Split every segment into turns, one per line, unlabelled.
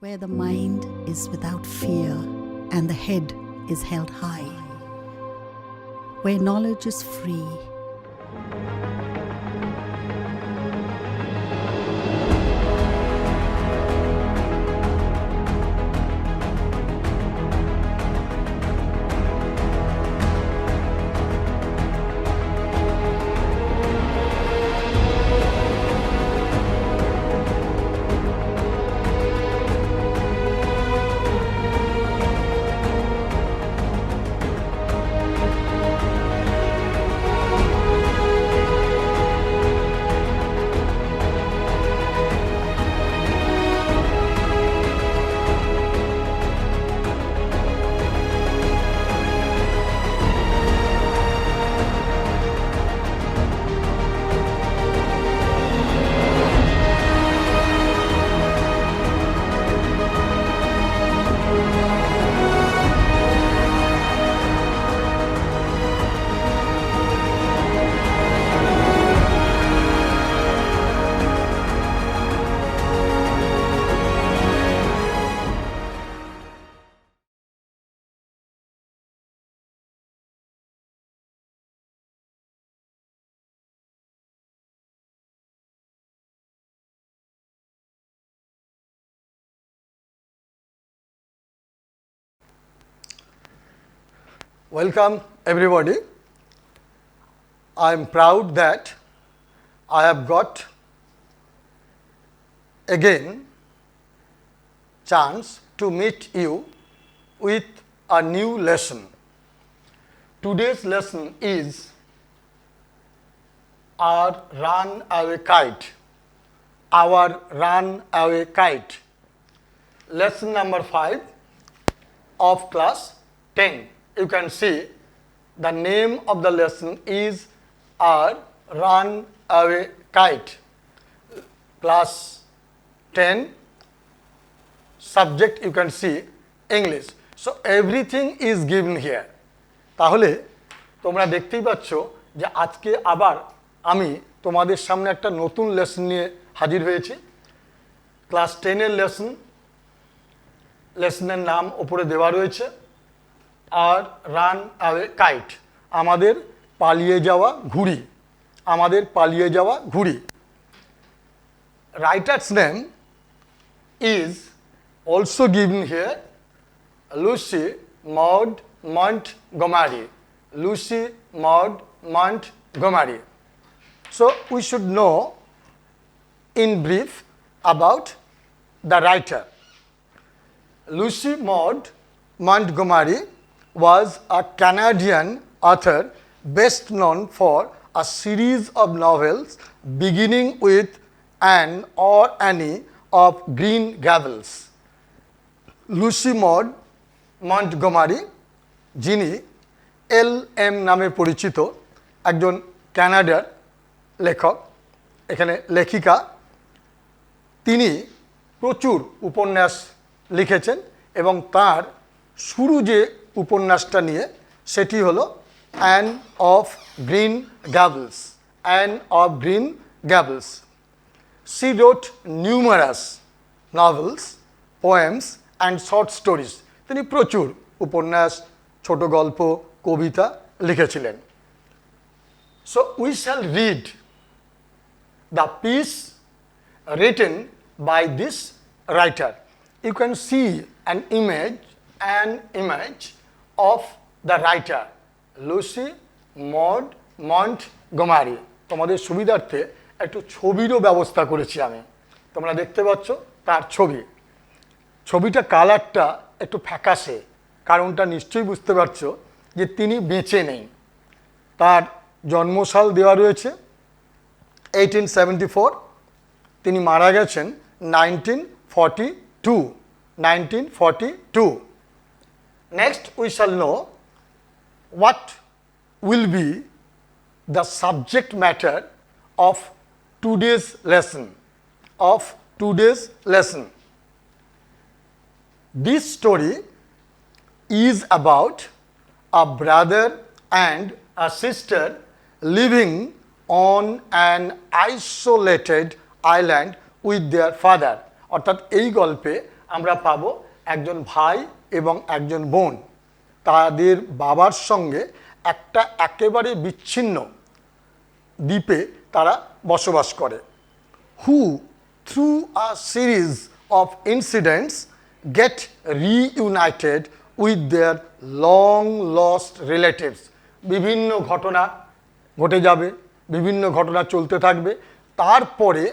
where the mind is without fear and the head is held high, where knowledge is free.
Welcome everybody. I am proud that I have got again chance to meet you with a new lesson. Today's lesson is our runaway kite. Our runaway kite. Lesson number 5 of class 10. You can see the name of the lesson is our runaway kite. Class 10, subject you can see English. So everything is given here. তাহলে তোমরা দেখতেই পাচ্ছ যে আজকে আবার আমি তোমাদের সামনে একটা নতুন লেসন নিয়ে হাজির হয়েছি। ক্লাস 10 এর লেসন। লেসনের নাম উপরে দেওয়া রয়েছে। আর রান অ্যাওয়ে কাইট, আমাদের পালিয়ে যাওয়া ঘুড়ি, আমাদের পালিয়ে যাওয়া ঘুড়ি। Writer's name is also given here, Lucy Maud Montgomery. Lucy Maud Montgomery. So we should know in brief about the writer. Lucy Maud Montgomery was a Canadian author best known for a series of novels beginning with Anne or Annie of Green Gables. Lucy Maud Montgomery, যিনি LM নামে পরিচিত, একজন কানাডার লেখক, এখানে লেখিকা। তিনি প্রচুর উপন্যাস লিখেছেন এবং তার শুরু যে উপন্যাসটা নিয়ে সেটি হলো Anne of Green Gables. Anne of Green Gables. She wrote numerous novels, poems and short stories. তিনি প্রচুর উপন্যাস, ছোট গল্প, কবিতা লিখেছিলেন। So we shall read the piece written by this writer. You can see an image of the writer, Lucy Maud Montgomery. তোমাদের সুবিধার্থে একটু ছবিরও ব্যবস্থা করেছি আমি। তোমরা দেখতে পাচ্ছ তার ছবি। ছবিটা কালারটা একটু ফ্যাকাশে, কারণটা নিশ্চয়ই বুঝতে পারছো যে তিনি বেঁচে নেই। তার জন্মসাল দেওয়া রয়েছে 1874, তিনি মারা গেছেন 1942। 1942. Next we shall know what will be the subject matter of today's lesson. This story is about a brother and a sister living on an isolated island with their father. অর্থাৎ এই গল্পে আমরা পাবো একজন ভাই এবং একজন বোন, তাদের বাবার সঙ্গে একটা একেবারে বিচ্ছিন্ন দ্বীপে তারা বসবাস করে, who through a series of incidents get reunited with their long lost relatives. বিভিন্ন ঘটনা ঘটে যাবে, বিভিন্ন ঘটনা চলতে থাকবে, তারপরে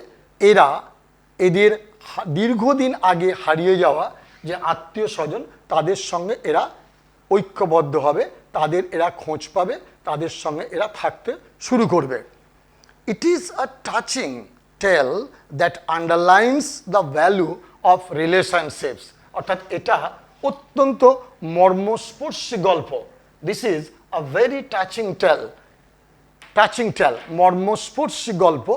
এদের দীর্ঘদিন আগে হারিয়ে যাওয়া যে আত্মীয় স্বজন তাদের সঙ্গে এরা ঐক্যবদ্ধ হবে, তাদের এরা খোঁজ পাবে, তাদের সঙ্গে এরা থাকতে শুরু করবে। It is a touching tale that underlines the value of relationships. অর্থাৎ এটা অত্যন্ত মর্মস্পর্শী গল্প। This is a very touching tale, মর্মস্পর্শী গল্প,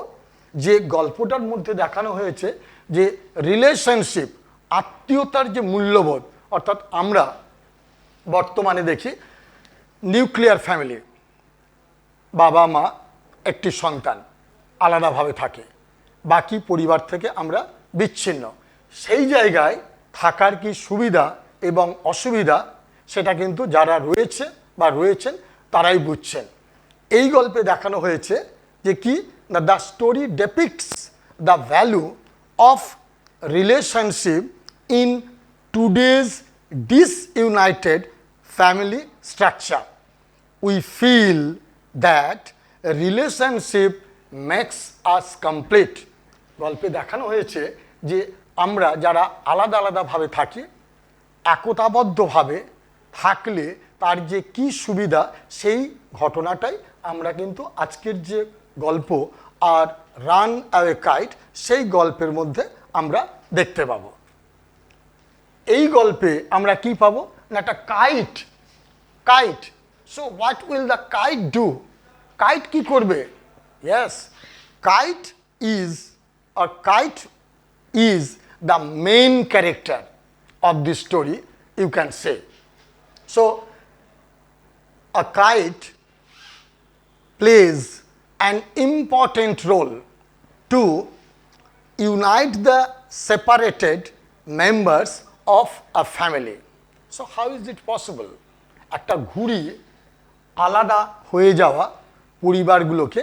যে গল্পটার মধ্যে দেখানো হয়েছে যে রিলেশনশিপ, আত্মীয়তার যে মূল্যবোধ। অর্থাৎ আমরা বর্তমানে দেখি নিউক্লিয়ার ফ্যামিলি, বাবা মা একটি সন্তান আলাদাভাবে থাকে, বাকি পরিবার থেকে আমরা বিচ্ছিন্ন। সেই জায়গায় থাকার কি সুবিধা এবং অসুবিধা সেটা কিন্তু যারা রয়েছে বা রয়েছেন তারাই বুঝছেন। এই গল্পে দেখানো হয়েছে যে কি, the story depicts the value of relationship in today's disunited family structure. We feel that relationship makes us complete. গল্পে দেখানো হয়েছে যে আমরা যারা আলাদা আলাদাভাবে থাকি, একতাবদ্ধভাবে থাকলে তার যে কি সুবিধা, সেই ঘটনাটাই আমরা কিন্তু আজকের যে গল্প আর রান অ্যাওয়ে কাইট, সেই গল্পের মধ্যে আমরা দেখতে পাবো। এই গল্পে আমরা কি পাবো না, একটা kite. So what will the kite do? Kite কি করবে? Yes, kite is the main character of this story, you can say. So a kite plays an important role to unite the separated members of a family. So how is it possible? একটা ঘুড়ি আলাদা হয়ে যাওয়া পরিবারগুলোকে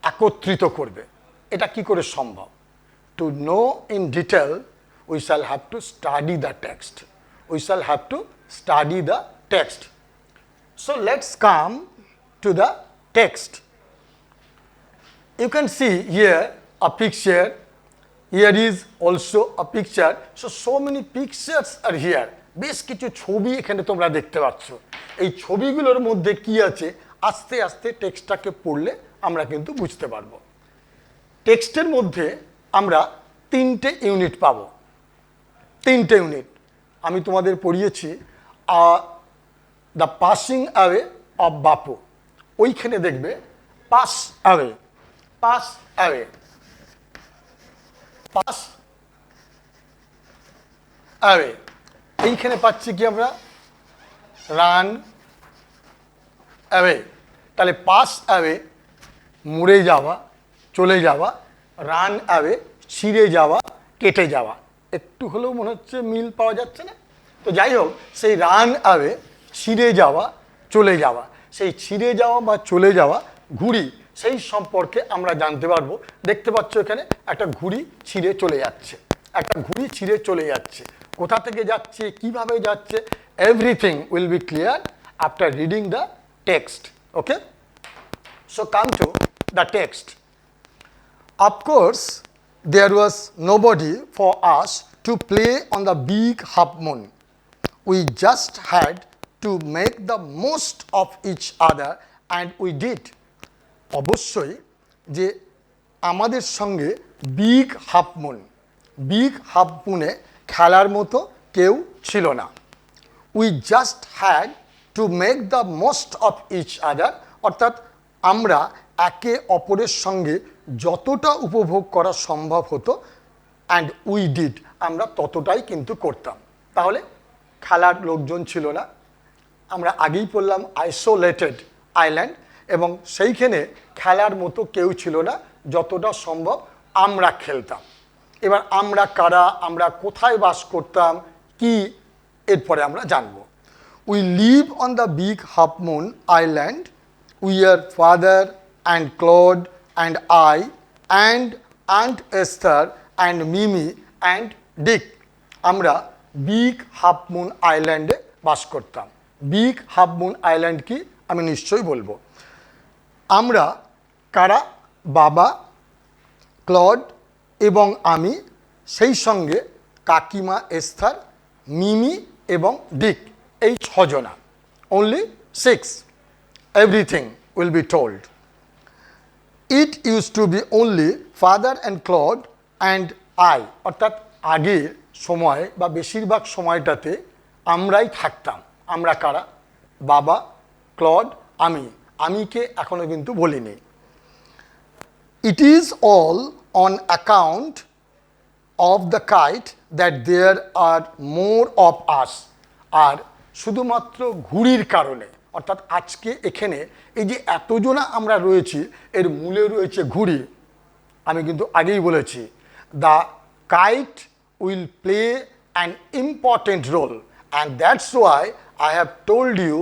একত্রিত করবে, এটা কি করে সম্ভব? To know in detail, we shall have to study the text. So let's come to the text. You can see here a picture. Here is also a picture. So many pictures are here. বেশ কিছু ছবি এখানে তোমরা দেখতে পাচ্ছ। এই ছবিগুলোর মধ্যে কি আছে, আস্তে আস্তে টেক্সটটাকে পড়লে আমরা কিন্তু বুঝতে পারবো। টেক্সটের মধ্যে আমরা তিনটে ইউনিট পাবো। আমি তোমাদের পড়িয়েছি দ্য পাসিং অ্যাওয়ে অফ বাপু। ওইখানে দেখবে পাস অ্যাওয়ে। এইখানে পাচ্ছি কি আমরা, রান অ্যাওয়ে। তাহলে পাস অ্যাওয়ে মুড়ে যাওয়া, চলে যাওয়া, রান অ্যাওয়ে ছিঁড়ে যাওয়া, কেটে যাওয়া। একটু হলেও মনে হচ্ছে মিল পাওয়া যাচ্ছে না? তো যাই হোক, সেই রান অ্যাওয়ে, ছিঁড়ে যাওয়া, চলে যাওয়া, সেই ছিঁড়ে যাওয়া বা চলে যাওয়া ঘুড়ি, সেই সম্পর্কে আমরা জানতে পারবো। দেখতে পাচ্ছ এখানে একটা ঘুড়ি ছিঁড়ে চলে যাচ্ছে। কোথা থেকে যাচ্ছে, কিভাবে যাচ্ছে, everything will be clear after reading the text. Okay, so come to the text. Of course, there was nobody for us to play on the big half moon. We just had to make the most of each other, and we did. অবশ্যই যে আমাদের সঙ্গে big half মুনে খেলার মতো কেউ ছিল না। We just had to make the most of each other, অর্থাৎ আমরা একে অপরের সঙ্গে যতটা উপভোগ করা সম্ভব হতো, অ্যান্ড উই ডিড, আমরা ততটাই কিন্তু করতাম। তাহলে খেলার লোকজন ছিল না, আমরা আগেই পড়লাম আইসোলেটেড আইল্যান্ড, এবং সেইখানে খেলার মতো কেউ ছিল না, যতটা সম্ভব আমরা খেলতাম। এবার আমরা কারা, আমরা কোথায় বাস করতাম, কি, এরপরে আমরা জানবো। We live on the Big half Moon Island, we're father and Claude and I and aunt Esther and Mimi and Dick. আমরা বিগ হাফ মুন আইল্যান্ডে বাস করতাম। বিগ হাফ মুন আইল্যান্ড কি আমি নিশ্চয়ই বলবো। আমরা কারা, বাবা, ক্লড এবং আমি, সেই সঙ্গে কাকিমা এস্থার, মিমি এবং ডিক, এই ছজনা। Only 6, everything will be told. It use to be only father and Claude and I, অর্থাৎ আগের সময় বা বেশিরভাগ সময়টাতে আমরাই থাকতাম। আমরা কারা, বাবা, ক্লড, আমিকে এখনো কিন্তু বলিনি। It is all on account of the kite that there are more of us. আর শুধুমাত্র ঘুড়ির কারণে, অর্থাৎ আজকে এখানে এই যে এতজনা আমরা রয়েছি এর মূলে রয়েছে ঘুড়ি। আমি কিন্তু আগেই বলেছি the kite will play an important role and that's why I have told you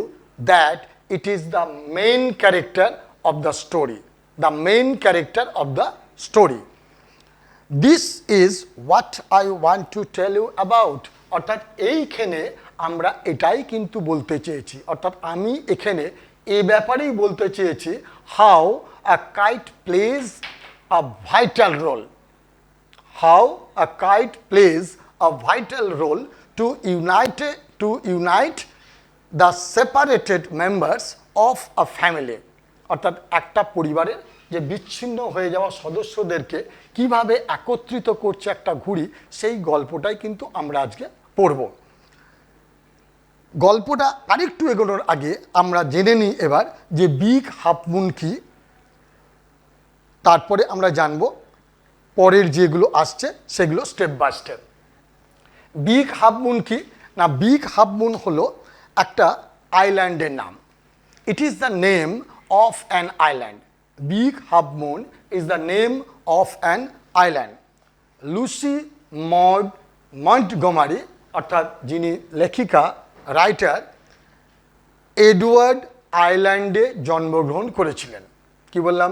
that it is the main character of the story. The main character of the story. This is what I want to tell you about. অর্থাৎ এইখানে আমরা এটাই কিন্তু বলতে চেয়েছি, অর্থাৎ আমি এখানে এই ব্যাপারেই বলতে চেয়েছি how a kite plays a vital role. How a kite plays a vital role to unite the separated members of a family. অর্থাৎ একটা পরিবারের যে বিচ্ছিন্ন হয়ে যাওয়া সদস্যদেরকে কিভাবে একত্রিত করছে একটা ঘুড়ি, সেই গল্পটাই কিন্তু আমরা আজকে পড়ব। গল্পটা আরেকটু এগোনোর আগে আমরা জেনে নিই এবার যে বিগ হাফ মুন কি, তারপরে আমরা জানব পরের যেগুলো আসছে সেগুলো step by step. Big half Moon কি না, বিগ হাফ মুন হলো একটা আইল্যান্ডের নাম। It is the name of an island. Big Half Moon is the name of an island. Lucy Maud Montgomery, অর্থাৎ যিনি লেখিকা, রাইটার, এডওয়ার্ড আইল্যান্ডে জন্মগ্রহণ করেছিলেন। কি বললাম?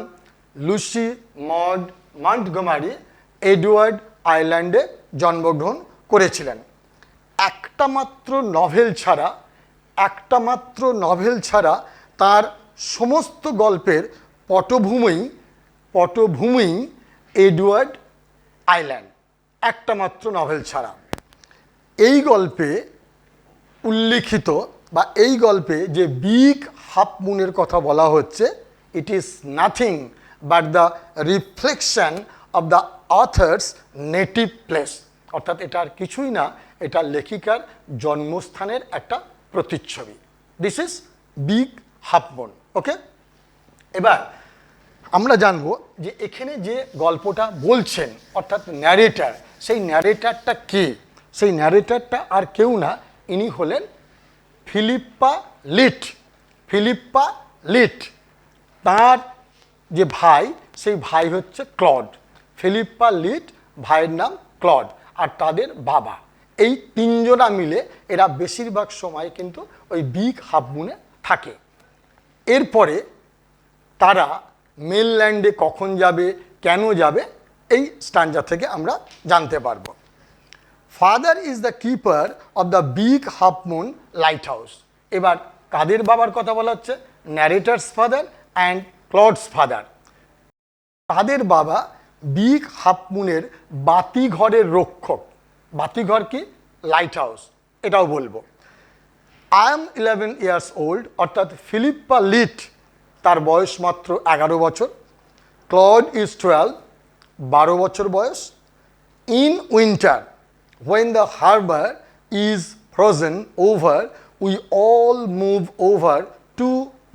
লুসি মড মন্টগমারি এডওয়ার্ড আইল্যান্ডে জন্মগ্রহণ করেছিলেন। একটা মাত্র নভেল ছাড়া তার সমস্ত গল্পের পটভূমি এডওয়ার্ড আইল্যান্ড, একটা মাত্র নভেল ছাড়া। এই গল্পে উল্লিখিত বা এই গল্পে যে বিগ হাফ মুনের কথা বলা হচ্ছে, it is nothing but the reflection of the authors native place. অর্থাৎ এটা আর কিছুই না, এটা লেখিকার জন্মস্থানের একটা প্রতিচ্ছবি। This is Big half Moon. Okay, এবার আমরা জানবো যে এখানে যে গল্পটা বলছেন অর্থাৎ ন্যারেটার, সেই ন্যারেটারটা কে? সেই ন্যারেটারটা আর কেউ না, ইনি হলেন ফিলিপ্পা লিট। তার যে ভাই, সেই ভাই হচ্ছে ক্লড। ফিলিপ্পা লিট ভাইয়ের নাম ক্লড, আর তাদের বাবা। এই তিনজনা মিলে এরা বেশিরভাগ সময় কিন্তু ওই বিগ হাফ মুনে থাকে। এরপরে তারা মেনল্যান্ডে কখন যাবে, কেন যাবে, এই স্ট্যান্জা থেকে আমরা জানতে পারবো। Father is the keeper of the Big half Moon lighthouse. এবার কাদের বাবার কথা বলা হচ্ছে? Narrator's father and Claude's father. তাদের বাবা বিগ হাফ মুনের বাতিঘরের রক্ষক। বাতিঘর কি? লাইট হাউস, এটাও বলবো। I am 11 years old, অর্থাৎ ফিলিপ্পা লিট, তার বয়স মাত্র 11 বছর। ক্লড ইজ 12 বছর বয়স। In winter when the harbor is frozen over, we all move over to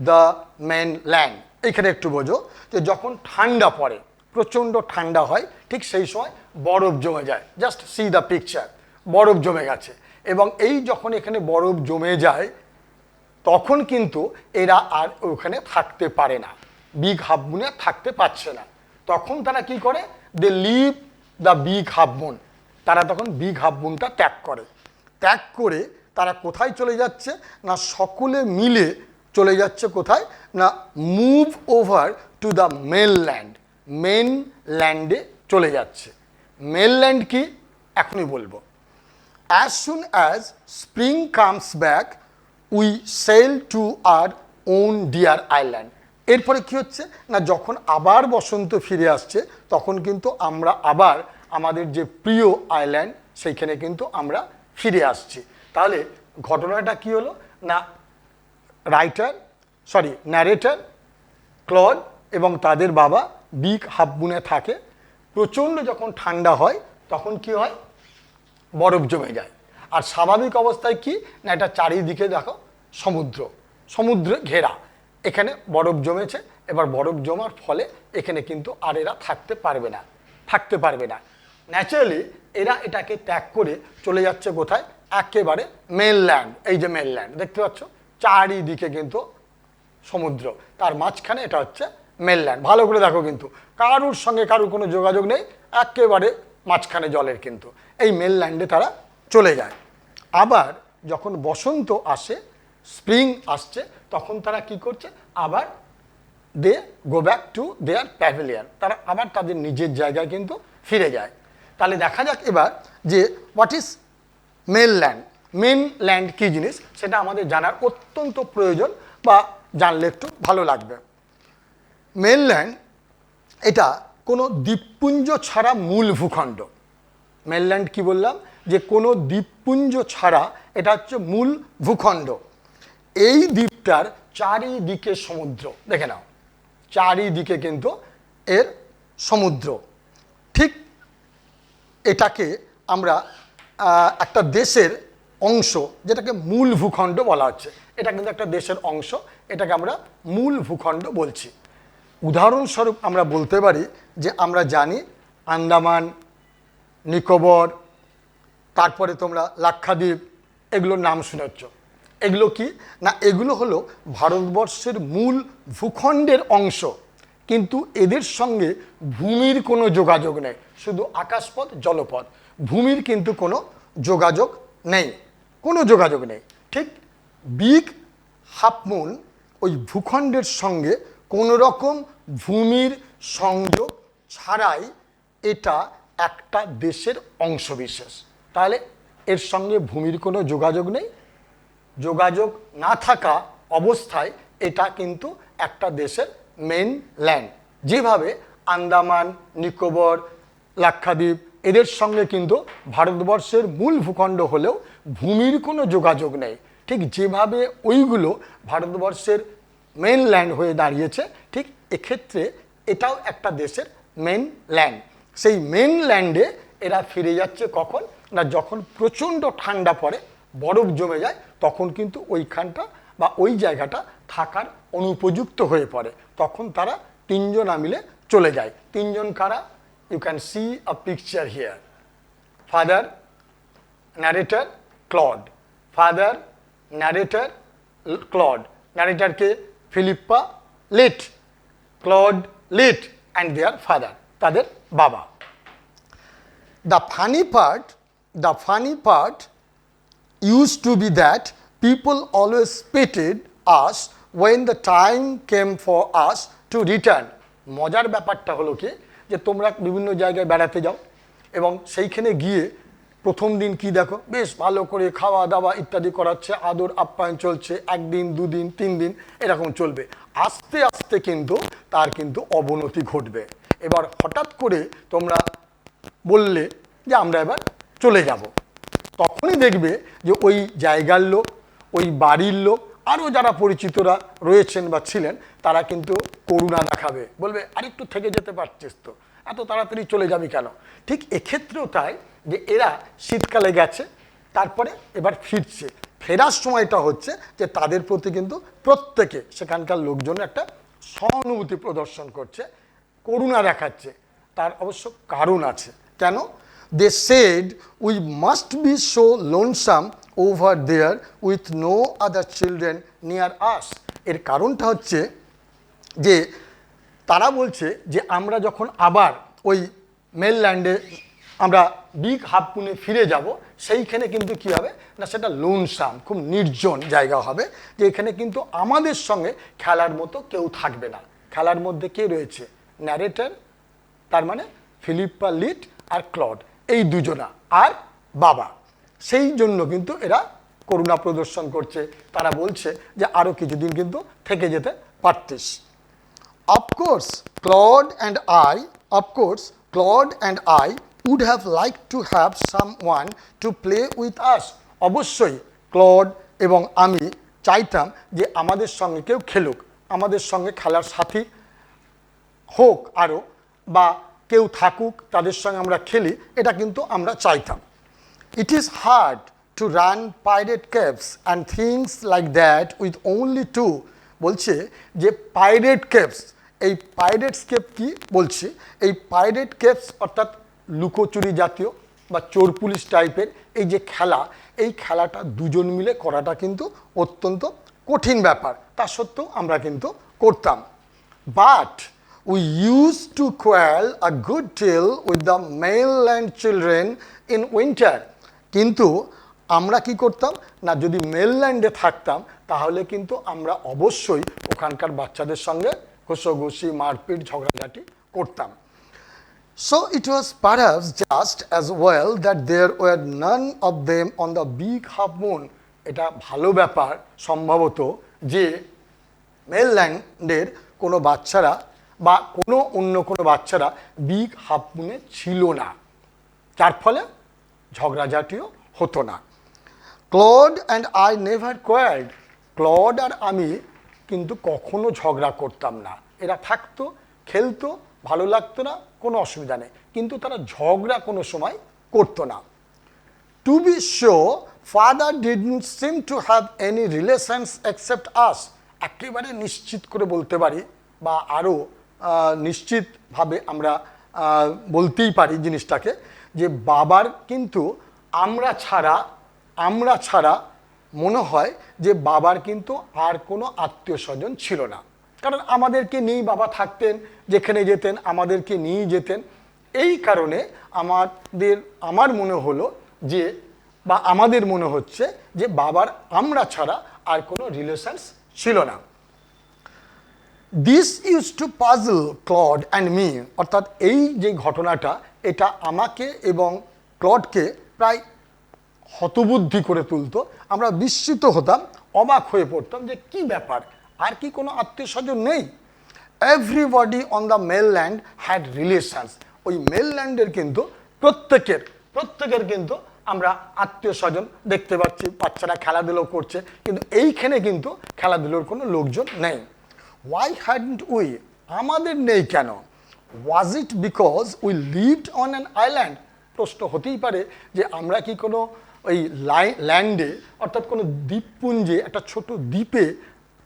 the mainland. এখানে একটু বোঝো যে যখন ঠান্ডা পড়ে, প্রচণ্ড ঠান্ডা হয়, ঠিক সেই সময় বরফ জমে যায়। জাস্ট সি দ্য পিকচার, বরফ জমে গেছে। এবং এই যখন এখানে বরফ জমে যায় তখন কিন্তু এরা আর ওখানে থাকতে পারে না, বিগ হাফ মুনে থাকতে পারছে না। তখন তারা কি করে? They leave the Big half Moon. তারা তখন বিগ হাফ মুনটা ত্যাগ করে। ত্যাগ করে তারা কোথায় চলে যাচ্ছে না সকলে মিলে চলে যাচ্ছে কোথায় না move over to the mainland. মেনল্যান্ডে চলে যাচ্ছে। মেনল্যান্ড কি এখনই বলবো। As soon as spring comes back, we sail to our own dear island. এরপরে কি হচ্ছে না যখন আবার বসন্ত ফিরে আসছে তখন কিন্তু আমরা আবার আমাদের যে প্রিয় আইল্যান্ড সেইখানে কিন্তু আমরা ফিরে আসছি। তাহলে ঘটনাটা কি হলো না ন্যারেটর ক্লড এবং তাদের বাবা বিগ হাফ মুনে থাকে। প্রচণ্ড যখন ঠান্ডা হয় তখন কি হয় বরফ জমে যায়। আর স্বাভাবিক অবস্থায় কি না এটা চারিদিকে দেখো সমুদ্রে ঘেরা, এখানে বরফ জমেছে। এবার বরফ জমার ফলে এখানে কিন্তু আর এরা থাকতে পারবে না। ন্যাচারালি এরা এটাকে ত্যাগ করে চলে যাচ্ছে কোথায় একেবারে মেনল্যান্ড। এই যে মেনল্যান্ড দেখতে পাচ্ছ চারিদিকে কিন্তু সমুদ্র, তার মাঝখানে এটা হচ্ছে মেনল্যান্ড। ভালো করে দেখো কিন্তু কারুর সঙ্গে কারুর কোনো যোগাযোগ নেই, একেবারে মাঝখানে জলের কিন্তু এই মেনল্যান্ডে তারা চলে যায়। আবার যখন বসন্ত আসে স্প্রিং আসছে তখন তারা কি করছে আবার they go back to their pavilion. তারা আবার তাদের নিজের জায়গায় কিন্তু ফিরে যায়। তাহলে দেখা যাক এবার যে হোয়াট ইজ মেনল্যান্ড কী জিনিস সেটা আমাদের জানার অত্যন্ত প্রয়োজন বা জানলে একটু ভালো লাগবে। মেনল্যান্ড এটা কোনো দ্বীপপুঞ্জ ছাড়া মূল ভূখণ্ড। মেনল্যান্ড কি বললাম যে কোনো দ্বীপপুঞ্জ ছাড়া এটা হচ্ছে মূল ভূখণ্ড। এই দ্বীপটার চারিদিকে সমুদ্র, দেখে নাও চারিদিকে কিন্তু এর সমুদ্র। ঠিক এটাকে আমরা একটা দেশের অংশ যেটাকে মূল ভূখণ্ড বলা হচ্ছে, এটা কিন্তু একটা দেশের অংশ, এটাকে আমরা মূল ভূখণ্ড বলছি। উদাহরণস্বরূপ আমরা বলতে পারি যে আমরা জানি আন্দামান নিকোবর, তারপরে তোমরা লাক্ষাদ্বীপ, এগুলোর নাম শুনেছ। এগুলো কি না এগুলো হলো ভারতবর্ষের মূল ভূখণ্ডের অংশ, কিন্তু এদের সঙ্গে ভূমির কোনো যোগাযোগ নেই, শুধু আকাশপথ জলপথ, ভূমির কিন্তু কোনো যোগাযোগ নেই। ঠিক বিগ হাফ মুন ওই ভূখণ্ডের সঙ্গে কোনো রকম ভূমির সংযোগ ছাড়াই এটা একটা দেশের অংশবিশেষ। তাহলে এর সঙ্গে ভূমির কোনো যোগাযোগ নেই, যোগাযোগ না থাকা অবস্থায় এটা কিন্তু একটা দেশের মেনল্যান্ড। যেভাবে আন্দামান নিকোবর লাক্ষাদ্বীপ এদের সঙ্গে কিন্তু ভারতবর্ষের মূল ভূখণ্ড হলেও ভূমির কোনো যোগাযোগ নেই, ঠিক যেভাবে ওইগুলো ভারতবর্ষের মেনল্যান্ড হয়ে দাঁড়িয়েছে, ঠিক এক্ষেত্রে এটাও একটা দেশের মেনল্যান্ড। সেই মেনল্যান্ডে এরা ফিরে যাচ্ছে কখন না যখন প্রচণ্ড ঠান্ডা পড়ে, বরফ জমে যায়, তখন কিন্তু ওইখানটা বা ওই জায়গাটা থাকার অনুপযুক্ত হয়ে পড়ে, তখন তারা তিনজনা মিলে চলে যায়। তিনজন কারা? You can see a picture here. Father, narrator, Claude. Father, narrator, Claude. ন্যারেটরকে Philippa Litt, Claude Lit and their father, তাদের বাবা। The funny part used to be that people always pitied us when the time came for us to return. মজার ব্যাপারটা হলো কি যে তোমরা বিভিন্ন জায়গায় বেড়াতে যাও এবং সেইখানে গিয়ে প্রথম দিন কি দেখো বেশ ভালো করে খাওয়া দাওয়া ইত্যাদি করাচ্ছে, আদর আপ্যায়ন চলছে, একদিন দুদিন তিন দিন এরকম চলবে। আস্তে আস্তে কিন্তু তার কিন্তু অবনতি ঘটবে। এবার হঠাৎ করে তোমরা বললে যে আমরা এবার চলে যাব, তখনই দেখবে যে ওই জায়গার লোক, ওই বাড়ির লোক, আরও যারা পরিচিতরা রয়েছেন বা ছিলেন তারা কিন্তু করুণা দেখাবে, বলবে আরেকটু থেকে যেতে পারছিস তো, এত তাড়াতাড়ি চলে যাবি কেন। ঠিক এক্ষেত্রেও তাই যে এরা শীতকালে গেছে, তারপরে এবার ফিরছে, ফেরার সময়টা হচ্ছে যে তাদের প্রতি কিন্তু প্রত্যেকে সেখানকার লোকজন একটা সহানুভূতি প্রদর্শন করছে, করুণা দেখাচ্ছে। তার অবশ্য কারণ আছে। কেন? They said we must be so lonesome over there with no other children near us. এর কারণটা হচ্ছে যে তারা বলছে যে আমরা যখন আবার ওই মেনল্যান্ডে আমরা বিগ হাফ মুনে ফিরে যাব, সেইখানে কিন্তু কি হবে না, সেটা লোনসাম, খুব নির্জন জায়গা হবে, যে এখানে কিন্তু আমাদের সঙ্গে খেলার মতো কেউ থাকবে না। খেলার মধ্যে কে রয়েছে? ন্যারেটর, তার মানে ফিলিপ্পা লিট আর ক্লড, এই দুজনা, আর বাবা। সেই জন্য কিন্তু এরা করুণা প্রদর্শন করছে, তারা বলছে যে আরও কিছুদিন কিন্তু থেকে যেতে পারতিস। Of course, Claude and I would have liked to have someone to play with us. অবশ্যই ক্লড এবং আমি চাইতাম যে আমাদের সঙ্গে কেউ খেলুক, আমাদের সঙ্গে খেলার সাথী হোক আরও, বা কেউ থাকুক, তাদের সঙ্গে আমরা খেলি, এটা কিন্তু আমরা চাইতাম। It is hard to run pirate caves and things like that with only two. বলছে যে পাইরেট কেভস, এই পাইরেটস কেভ কি বলছে, এই পাইরেট কেভস অর্থাৎ লুকোচুরি জাতীয় বা চোর পুলিশ টাইপের এই যে খেলা, এই খেলাটা দুজন মিলে করাটা কিন্তু অত্যন্ত কঠিন ব্যাপার, তা সত্ত্বেও আমরা কিন্তু করতাম। But we used to quarrel a good deal with the mainland children in winter. কিন্তু আমরা কি করতাম না, যদি মেনল্যান্ডে থাকতাম তাহলে কিন্তু আমরা অবশ্যই ওখানকার বাচ্চাদের সঙ্গে ঘষাঘষি, মারপিট, ঝগড়াঝাটি করতাম। So it was perhaps just as well that there were none of them on the big half moon. এটা ভালো ব্যাপার সম্ভবত যে মেনল্যান্ডের কোনো বাচ্চারা বা অন্য কোনো বাচ্চারা বিগ হাফ মুনে ছিল না, যার ফলে ঝগড়াঝাটিও হতো না। Claude and I never quarrelled, Claude আর আমি কিন্তু কখনো ঝগড়া করতাম না। এরা থাকতো, খেলতো, ভালো লাগতো না, কোনো অসুবিধা নেই, কিন্তু তারা ঝগড়া কোনো সময় করতো না। To be sure, father didn't seem to have any relations except us. একেবারে নিশ্চিত করে বলতে পারি, বা আরও নিশ্চিতভাবে আমরা বলতেই পারি জিনিসটাকে, যে বাবার কিন্তু আমরা ছাড়া মনে হয় যে বাবার কিন্তু আর কোনো আত্মীয় স্বজন ছিল না। কারণ আমাদেরকে নিয়েই বাবা থাকতেন, যেখানে যেতেন আমাদেরকে নিয়েই যেতেন। এই কারণে আমার মনে হলো যে, বা আমাদের মনে হচ্ছে যে বাবার আমরা ছাড়া আর কোনো রিলেশনস ছিল না। This use to puzzle Claude and me, অর্থাৎ এই যে ঘটনাটা, এটা আমাকে এবং ক্লডকে প্রায় হতবুদ্ধি করে তুলতো। আমরা বিস্মিত হতাম, অবাক হয়ে পড়তাম যে কি ব্যাপার, আর কি কোনো আত্মীয় স্বজন নেই? Everybody on the mainland had relations. ওই মেনল্যান্ডের কিন্তু প্রত্যেকের কিন্তু আমরা আত্মীয় স্বজন দেখতে পাচ্ছি, বাচ্চারা খেলাধুলো করছে, কিন্তু এইখানে কিন্তু খেলাধুলোর কোনো লোকজন নেই। ওয়াই হ্যাডন্ট উই, আমাদের নেই কেন? Was it because we lived on an island? প্রশ্ন হতেই পারে যে আমরা কি কোনো ওই ল্যান্ডে, অর্থাৎ কোনো দ্বীপপুঞ্জে, একটা ছোট দ্বীপে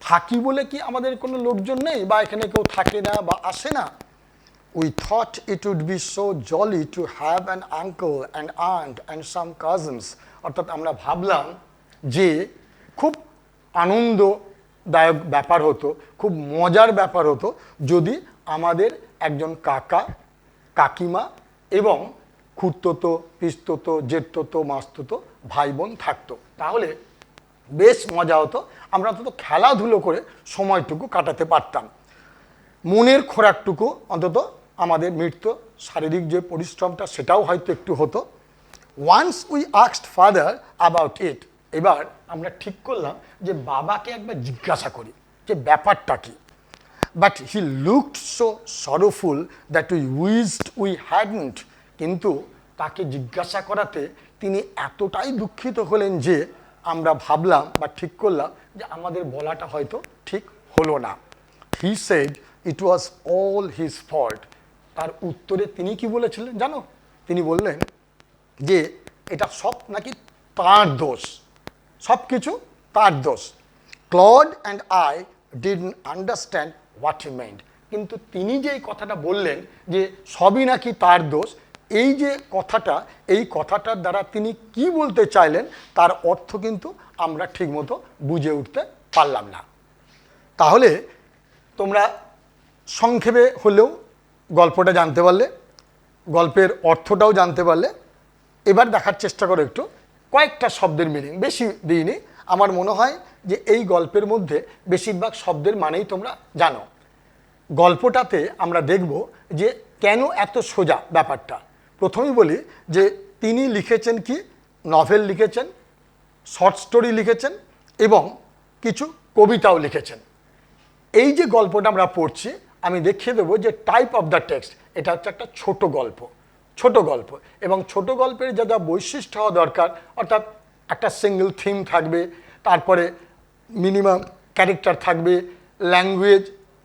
থাকি বলে কি আমাদের কোনো লোকজন নেই, বা এখানে কেউ থাকে না বা আসে না? We thought it would be so jolly to have an uncle and aunt and some cousins. অর্থাৎ আমরা ভাবলাম যে খুব আনন্দদায়ক ব্যাপার হতো, খুব মজার ব্যাপার হতো যদি আমাদের একজন কাকা, কাকিমা এবং খুড়তো, পিস্ততো, জেঠতো, মাস্ততো ভাই বোন থাকতো, তাহলে বেশ মজা হতো। আমরা অন্তত খেলাধুলো করে সময়টুকু কাটাতে পারতাম, মনের খোরাকটুকু অন্তত আমাদের মিটতো, শারীরিক যে পরিশ্রমটা সেটাও হয়তো একটু হতো। Once we asked father about it, এবার আমরা ঠিক করলাম যে বাবাকে একবার জিজ্ঞাসা করি যে ব্যাপারটা কি। But he looked so sorrowful that we wished we hadn't, কিন্তু তাকে জিজ্ঞাসা করাতে তিনি এতটাই দুঃখিত হলেন যে আমরা ভাবলাম বা ঠিক করলাম যে আমাদের বলাটা হয়তো ঠিক হলো না। He said it was all his fault. তার উত্তরে তিনি কি বলেছিলেন জানো? তিনি বললেন যে এটা সব নাকি তাঁর দোষ, সব কিছু তার দোষ। Clod and I didn't understand what he meant. কিন্তু তিনি যে এই কথাটা বললেন যে সবই নাকি তার দোষ, এই যে কথাটা, এই কথাটার দ্বারা তিনি কি বলতে চাইলেন তার অর্থ কিন্তু আমরা ঠিকমতো বুঝে উঠতে পারলাম না। তাহলে তোমরা সংক্ষেপে হলেও গল্পটা জানতে পারলে। গল্পের অর্থটাও জানতে পারলে। এবার দেখার চেষ্টা করো একটু কয়েকটা শব্দের মিনিং, বেশি দিইনি। আমার মনে হয় যে এই গল্পের মধ্যে বেশিরভাগ শব্দের মানেই তোমরা জানো। গল্পটাতে আমরা দেখব যে কেন এত সোজা ব্যাপারটা। প্রথমেই বলি যে তিনি লিখেছেন কি, নভেল লিখেছেন, শর্ট স্টোরি লিখেছেন এবং কিছু কবিতাও লিখেছেন। এই যে গল্পটা আমরা পড়ছি, আমি দেখিয়ে দেবো যে টাইপ অফ দ্য টেক্সট, এটা হচ্ছে একটা ছোট গল্প। ছোট গল্প এবং ছোট গল্পের যা যা বৈশিষ্ট্য হওয়া দরকার, অর্থাৎ একটা সিঙ্গেল থিম থাকবে, তারপরে মিনিমাম ক্যারেক্টার থাকবে, ল্যাঙ্গুয়েজ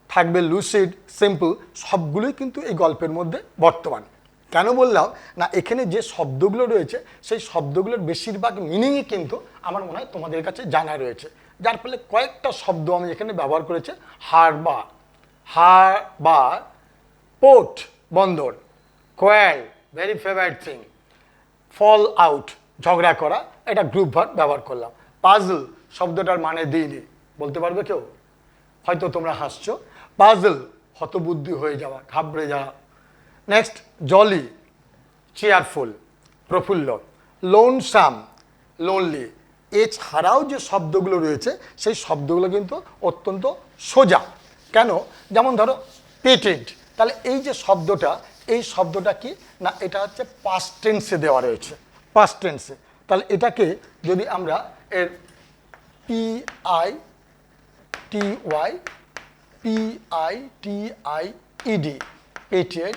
থাকবে লুসিড, সিম্পল, সবগুলোই কিন্তু এই গল্পের মধ্যে বর্তমান। কেন বললাম না, এখানে যে শব্দগুলো রয়েছে সেই শব্দগুলোর বেশিরভাগ মিনিংই কিন্তু আমার মনে হয় তোমাদের কাছে জানা রয়েছে, যার ফলে কয়েকটা শব্দ আমি এখানে ব্যবহার করেছি। হারবার, হারবার, পোর্ট বন্দর, quarrel very favourite thing, fall out ঝগড়া করা, এটা গ্রুপ ভার্ব ব্যবহার করলাম। পাজল শব্দটার মানে দিইনি, বলতে পারবে কেউ? হয়তো তোমরা হাসছো। পাজল হতবুদ্ধি হয়ে যাওয়া, ঘাবড়ে যাওয়া। নেক্সট জলি চেয়ারফুল প্রফুল্ল, লোনসাম লোনলি। এছাড়াও যে শব্দগুলো রয়েছে সেই শব্দগুলো কিন্তু অত্যন্ত সোজা। কেন? যেমন ধরো পেটেড, তাহলে এই যে শব্দটা, এই শব্দটা কি না, এটা হচ্ছে পাস্ট টেন্সে দেওয়া রয়েছে, পাস্ট টেন্সে। তাহলে এটাকে যদি আমরা এর PITY PITIED পেটেড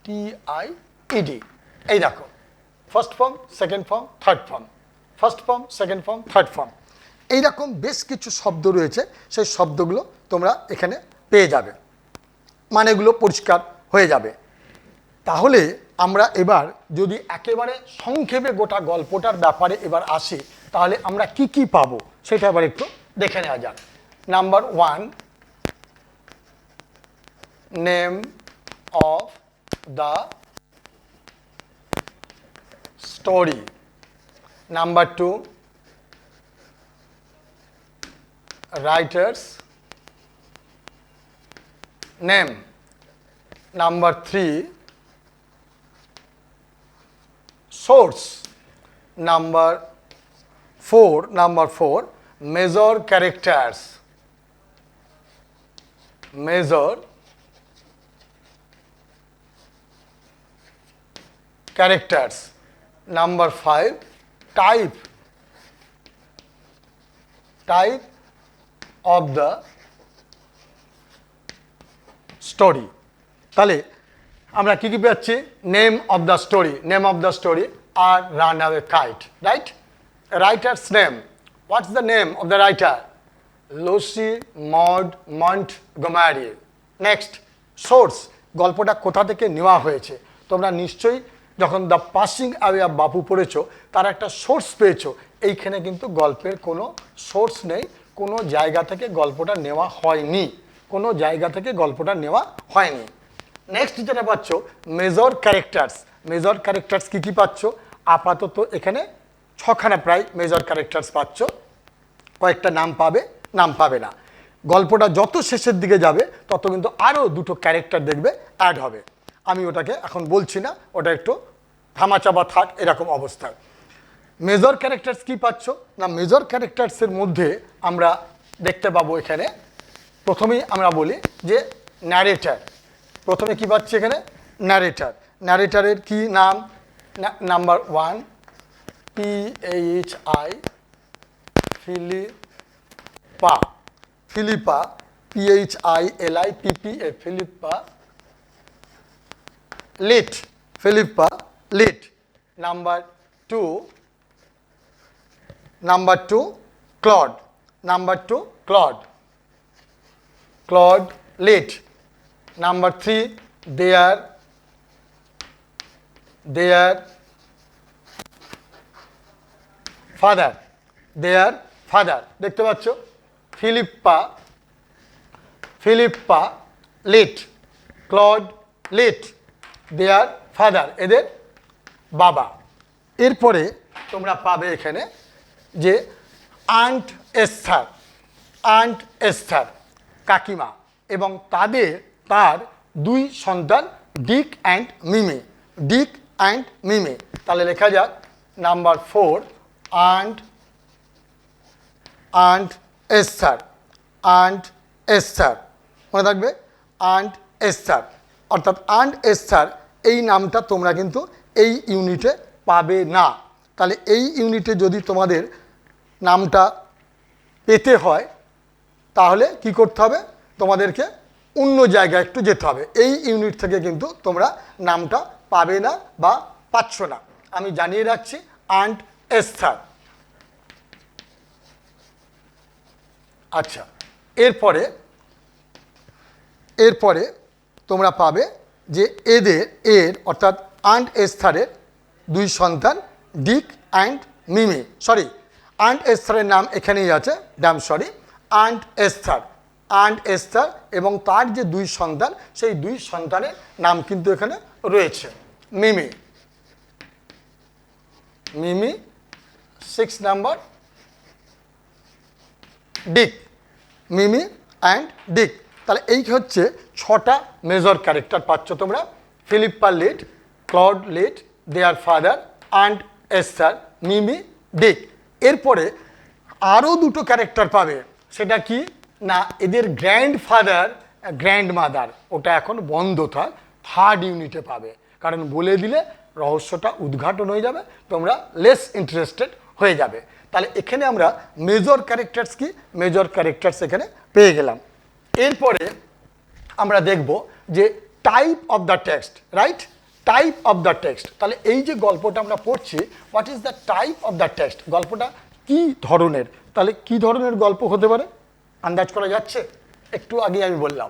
PITIED, এই দেখো first form, second form, third form, first form, second form, third form, এইরকম বেশ কিছু শব্দ রয়েছে। সেই শব্দগুলো তোমরা এখানে পেয়ে যাবে, মানেগুলো পরিষ্কার হয়ে যাবে। তাহলে আমরা এবার যদি একেবারে সংক্ষেপে গোটা গল্পটার ব্যাপারে এবার আসি, তাহলে আমরা কি কি পাবো সেটা এবার একটু দেখে নেওয়া যাক। Number 1, name of the story. Number 2, writer's name. Number 3, source. Number 4, major characters. Major characters. Number 5, type of the story. তাহলে আমরা কি কি পাচ্ছি? Name of the story, name of the story আর run away kite, right? Writer's name, what's the name of the writer? Lucy Maud Montgomery. Next, source, গল্পটা কোথা থেকে নেওয়া হয়েছে। তোমরা নিশ্চয়ই যখন দ্য পাসিং অ্যাওয়ে অফ বাপু পড়েছো, তার একটা সোর্স পেয়েছো। এইখানে কিন্তু গল্পের কোনো সোর্স নেই, কোনো জায়গা থেকে গল্পটা নেওয়া হয়নি, কোনো জায়গা থেকে গল্পটা নেওয়া হয়নি। নেক্সট যেটা পাচ্ছ, মেজর ক্যারেক্টার্স। মেজর ক্যারেক্টার্স কী কী পাচ্ছ? আপাতত এখানে 6খানা প্রায় মেজর ক্যারেক্টার্স পাচ্ছ। কয়েকটা নাম পাবে, নাম পাবে না। গল্পটা যত শেষের দিকে যাবে তত কিন্তু আরও 2টো ক্যারেক্টার দেখবে অ্যাড হবে। আমি ওটাকে এখন বলছি না, ওটা একটু থামাচাপা থাক এরকম অবস্থা। মেজর ক্যারেক্টার্স কি পাচ্ছ না, মেজর ক্যারেক্টার্সের মধ্যে আমরা দেখতে পাবো এখানে প্রথমেই আমরা বলি যে ন্যারেটার। প্রথমে কি পাচ্ছি এখানে? ন্যারেটার। ন্যারেটারের কি নাম? Number 1, PHI Philippa, Philippa, PHILIPPA Philippa Litt, Philippa Litt. Number 2, Claude. Number 2, Claude Litt. Number 3, their father, দেখতে পাচ্ছ? Philippa Litt, Claude Litt, their father, এদের বাবা। এরপরে তোমরা পাবে এখানে যে আন্ট এস্থার কাকিমা এবং তার 2 সন্তান Dick and Mimi, Dick and মিমি। তাহলে লেখা যাক number 4 aunt Esther, aunt Esther, মনে থাকবে আন্ট এস্থার। অর্থাৎ আন্ট এস্থার এই নামটা তোমরা কিন্তু এই ইউনিটে পাবে না। তাহলে এই ইউনিটে যদি তোমাদের নামটা পেতে হয় তাহলে কি করতে হবে, তোমাদেরকে অন্য জায়গায় একটু যেতে হবে। এই ইউনিট থেকে কিন্তু তোমরা নামটা পাবে না বা পাচ্ছ না। আমি জানিয়ে রাখছি আন্ট এস্থার। আচ্ছা, এরপরে তোমরা পাবে যে এর অর্থাৎ আন্ট এস্থারের দুই সন্তান Dick and Mimi, sorry aunt এস্থারের নাম এখানেই আছে, damn sorry, aunt Esther, aunt Esther এবং তার যে দুই সন্তান সেই দুই সন্তানের নাম কিন্তু এখানে রয়েছে। Mimi, Mimi, 6 number Dick, Mimi and Dick. তাহলে এই হচ্ছে 6টা মেজর ক্যারেক্টার পাচ্ছ তোমরা। Philippa lead, Claude lead, their father, aunt Esther, Mimi, Dick. এরপরে আরও দুটো ক্যারেক্টার পাবে, সেটা কি না এদের গ্র্যান্ডফাদার, গ্র্যান্ডমাদার, ওটা এখন বন্ধ থাক, 3rd ইউনিটে পাবে। কারণ বলে দিলে রহস্যটা উদ্ঘাটন হয়ে যাবে, তোমরা লেস ইন্টারেস্টেড হয়ে যাবে। তাহলে এখানে আমরা মেজর ক্যারেক্টার্স কি, মেজর ক্যারেক্টার্স এখানে পেয়ে গেলাম। এরপরে আমরা দেখব যে type of the text, right, type of the text. তাহলে এই যে গল্পটা আমরা পড়ছি, what is the type of the text, গল্পটা কি ধরনের। তাহলে কি ধরনের গল্প হতে পারে আন্দাজ করা যাচ্ছে? একটু আগে আমি বললাম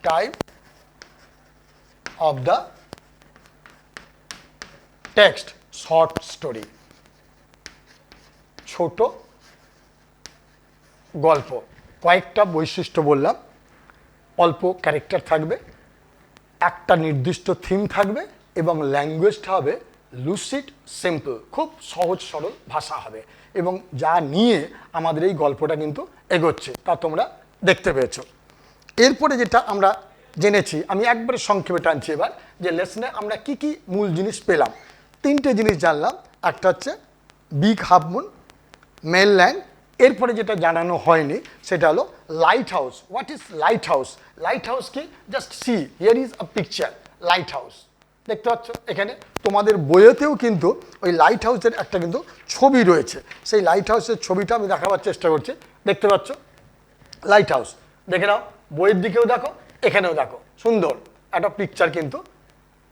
type of the text, short story, ছোট গল্প। কয়েকটা বৈশিষ্ট্য বললাম, অল্প ক্যারেক্টার থাকবে, একটা নির্দিষ্ট থিম থাকবে এবং ল্যাঙ্গুয়েজটা হবে লুসিড, সিম্পল, খুব সহজ সরল ভাষা হবে এবং যা নিয়ে আমাদের এই গল্পটা কিন্তু এগোচ্ছে তা তোমরা দেখতে পেয়েছো। এরপরে যেটা আমরা জেনেছি, আমি একবারে সংক্ষেপে টানছি এবার, যে লেসনে আমরা কি কি মূল জিনিস পেলাম। 3টে জিনিস জানলাম, একটা হচ্ছে বিগ হাফ মুন, মেনল্যান্ড। এরপরে যেটা জানানো হয়নি সেটা হলো lighthouse. What is lighthouse? Lighthouse কি, just see here is a picture, lighthouse দেখতে পাচ্ছ এখানে। তোমাদের বইয়েতেও কিন্তু ওই লাইট হাউসের একটা কিন্তু ছবি রয়েছে, সেই লাইট হাউসের ছবিটা আমি দেখাবার চেষ্টা করছি, দেখতে পাচ্ছ লাইট হাউস, দেখে নাও, বইয়ের দিকেও দেখো, এখানেও দেখো, সুন্দর একটা পিকচার কিন্তু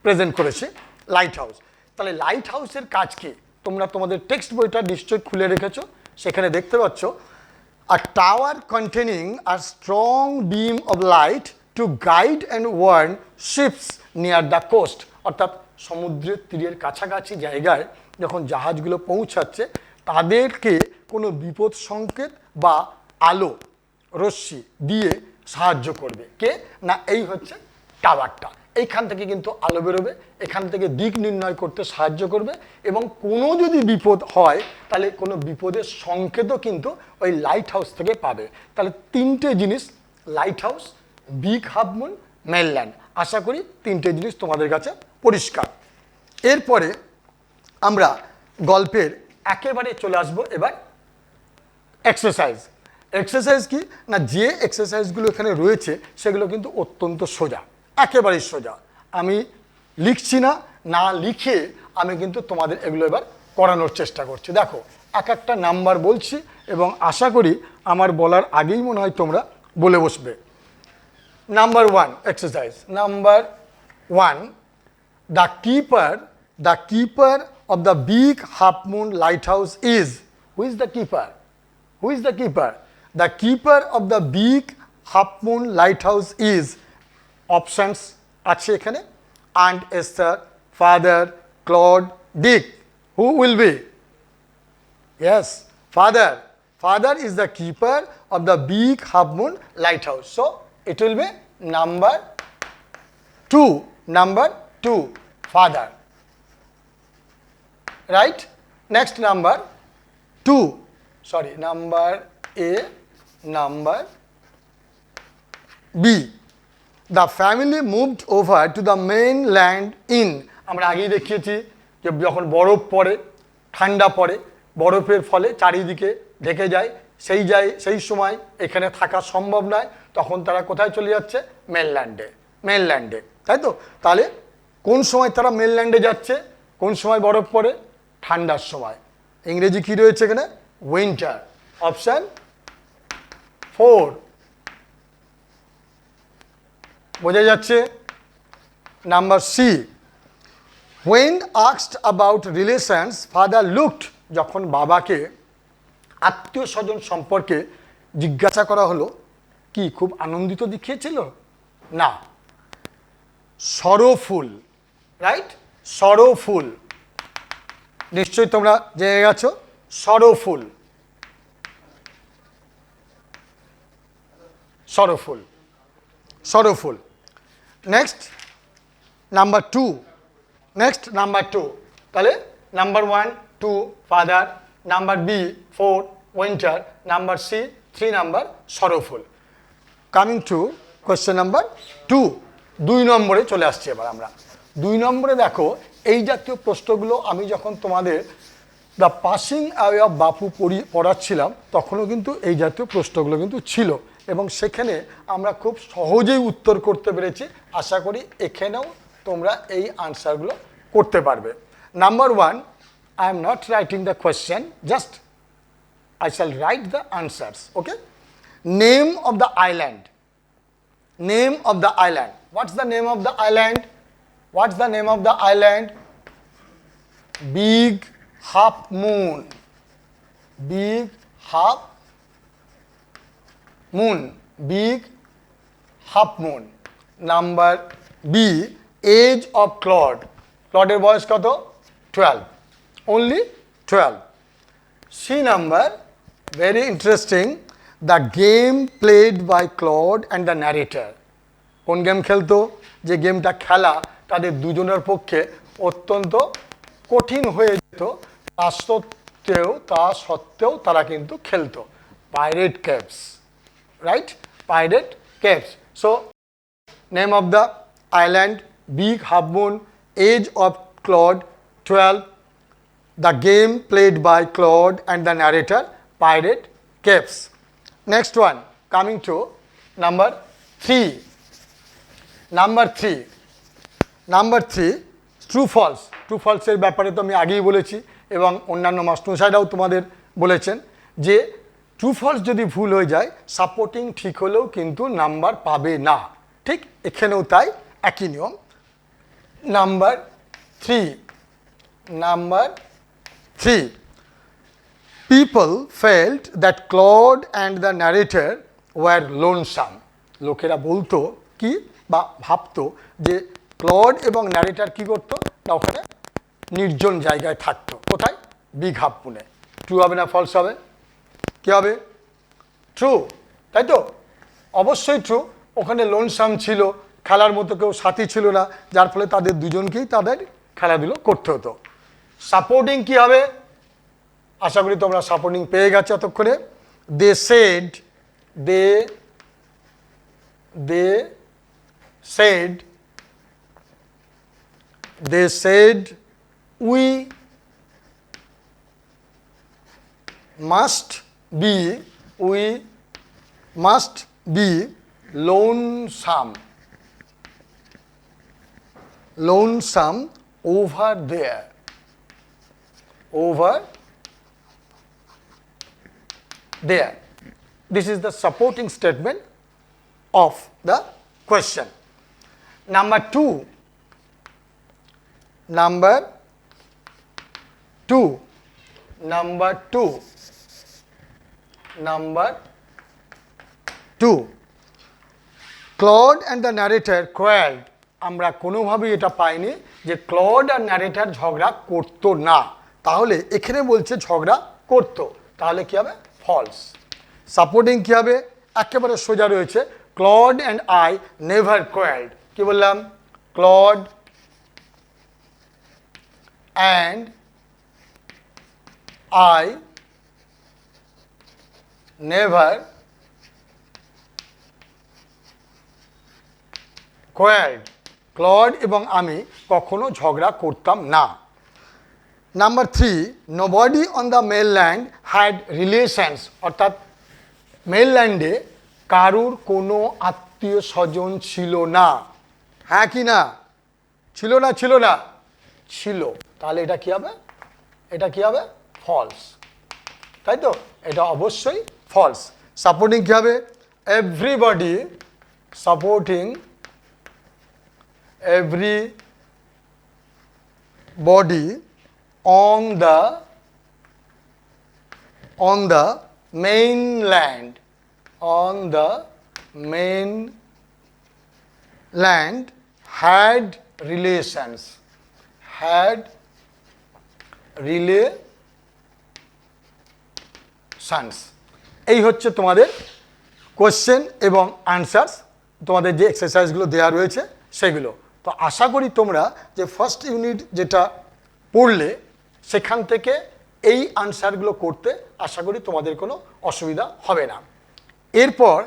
প্রেজেন্ট করেছে লাইট হাউস। তাহলে লাইট হাউসের কাজ কি, তোমরা তোমাদের টেক্সট বইটা নিশ্চয়ই খুলে রেখেছো, সেখানে দেখতে পাচ্ছ a tower containing a strong beam of light to guide and warn ships near the coast. অর্থাৎ সমুদ্রের তীরের কাছাকাছি জায়গায় যখন জাহাজগুলো পৌঁছাচ্ছে তাদেরকে কোনো বিপদ সংকেত বা আলো রশ্মি দিয়ে সাহায্য করবে কে না, এই হচ্ছে টাওয়ারটা। এইখান থেকে কিন্তু আলো বেরোবে, এখান থেকে দিক নির্ণয় করতে সাহায্য করবে এবং কোনো যদি বিপদ হয় তাহলে কোনো বিপদের সংকেতও কিন্তু ওই লাইট হাউস থেকে পাবে। তাহলে 3টে জিনিস, lighthouse, big half moon, mainland. আশা করি 3টে জিনিস তোমাদের কাছে পরিষ্কার। এরপরে আমরা গল্পের একেবারে চলে আসবো এবার এক্সারসাইজ। এক্সারসাইজ কি না, যে এক্সারসাইজগুলো এখানে রয়েছে সেগুলো কিন্তু অত্যন্ত সোজা, একেবারেই সোজা। আমি লিখছি না, না লিখে আমি কিন্তু তোমাদের এগুলো এবার করানোর চেষ্টা করছি। দেখো এক একটা নাম্বার বলছি এবং আশা করি আমার বলার আগেই মনে হয় তোমরা বলে বসবে। Number 1 exercise, number 1, the keeper of the Big half Moon light house is, who is the keeper? Who is the keeper? The keeper of the big half moon lighthouse is, options আছে এখানে, Aunt Esther, Father, Claude, Dick. Who will be? Yes, Father. Father is the keeper of the big half moon lighthouse. So it will be number 2. Number 2, Father. Right? Next number 2. Sorry, number A, number B. The family moved over to the main land in, আমরা আগেই দেখিয়েছি যে যখন বরফ পড়ে, ঠান্ডা পড়ে, বরফের ফলে চারিদিকে ঢেকে যায়, সেই সময় এখানে থাকা সম্ভব নয়, তখন তারা কোথায় চলে যাচ্ছে? মেনল্যান্ডে, তাই তো? তাহলে কোন সময় তারা মেনল্যান্ডে যাচ্ছে? কোন সময় বরফ পড়ে? ঠান্ডার সময়। ইংরেজি কি রয়েছে এখানে? উইন্টার। অপশান 4 বোঝা যাচ্ছে। Number C, when asked about relations father looked, যখন বাবাকে আত্মীয় স্বজন সম্পর্কে জিজ্ঞাসা করা হলো, কি খুব আনন্দিত দেখিয়েছিল? না, সরোফুল, রাইট? সরোফুল, নিশ্চয়ই তোমরা জেনে গেছো। Sorrowful, sorrowful, sorrowful. Next number 2, next number 2, তাহলে number 1 2 father, number B 4 winter, number C 3 number sorrowful. Coming to question number 2, 2 নম্বরে চলে আসছি এবার আমরা। 2 নম্বরে দেখো, এই জাতীয় প্রশ্নগুলো আমি যখন তোমাদের দ্য পাসিং অ্যাওয়ে অফ বাপু পড়াচ্ছিলাম, তখনও কিন্তু এই জাতীয় প্রশ্নগুলো কিন্তু ছিল, এবং সেখানে আমরা খুব সহজেই উত্তর করতে পেরেছি। আশা করি এখানেও তোমরা এই আনসারগুলো করতে পারবে। Number 1, I am not writing the question, just I shall write the answers. Okay? Name of the island. Name of the island. What's the name of the island? What's the name of the island? Big Half Moon. Big Half Moon. Big Half Moon. Number B, age of Claude. Claude এর বয়স কত? 12. Only 12. C number, very interesting, the game played by Claude and the narrator. কোন game খেলতো? যে গেমটা খেলা তাদের দুজনের পক্ষে অত্যন্ত কঠিন হয়ে যেত, তা সত্ত্বেও তারা কিন্তু খেলতো। Pirate caves, right? Pirate caves. So name of the island, Big half Moon, age of Claude 12, the game played by Claude and the narrator, Pirate Caves. Next one, coming to number 3. Number 3, true false. True false এর ব্যাপারে তো আমি আগেই বলেছি, এবং অন্যান্য মাস্টারমশাইরাও তোমাদের বলেছেন যে ট্রু ফলস যদি ভুল হয়ে যায়, সাপোর্টিং ঠিক হলেও কিন্তু নাম্বার পাবে না। ঠিক এখানেও তাই, একই নিয়ম। Number 3, people felt that Claude and the narrator were lonesome. লোকেরা বলতো কি বা ভাবতো যে ক্লড এবং ন্যারেটর কি করতো না, ওখানে নির্জন জায়গায় থাকতো। কোথায়? Big half মুনে। ট্রু হবে না ফলস হবে? কি হবে? ট্রু, তাই তো? অবশ্যই ট্রু। ওখানে লোনসাম ছিল, খেলার মতো কেউ সাথী ছিল না, যার ফলে তাদের দুজনকেই তাদের খেলাধুলো করতে হতো। সাপোর্টিং কি হবে? আশা করি তোমরা সাপোর্টিং পেয়ে গেছো এতক্ষণে। They said we must be lonesome over there. This is the supporting statement of the question. Number 2, Claude and the narrator quarreled. আমরা কোনোভাবেই এটা পাইনি যে ক্লড আর ন্যারেটর ঝগড়া করতো না, তাহলে এখানে বলছে ঝগড়া করতো, তাহলে কি হবে? ফলস। সাপোর্টিং কি হবে? একেবারে সোজা রয়েছে, Claude and I never quarrelled. কি বললাম? Claude and I never quarrelled, Claude এবং আমি কখনো ঝগড়া করতাম না। Number 3, nobody on the mainland had relations, অর্থাৎ মেনল্যান্ডে কারুর কোনো আত্মীয় স্বজন ছিল না। হ্যাঁ কি না? ছিল না? ছিল না? ছিল। তাহলে এটা কি হবে? এটা কি হবে? ফলস। তাই তো? এটা অবশ্যই ফলস। সাপোর্টিং কি হবে? Everybody, supporting everybody on the mainland, on the mainland had relations, had relations। এই হচ্ছে তোমাদের কোশ্চেন এবং আনসার্স, তোমাদের যে এক্সারসাইজগুলো দেওয়া রয়েছে সেগুলো। তো আশা করি তোমরা যে ফার্স্ট ইউনিট যেটা পড়লে সেখান থেকে এই আনসারগুলো করতে আশা করি তোমাদের কোনো অসুবিধা হবে না। এরপর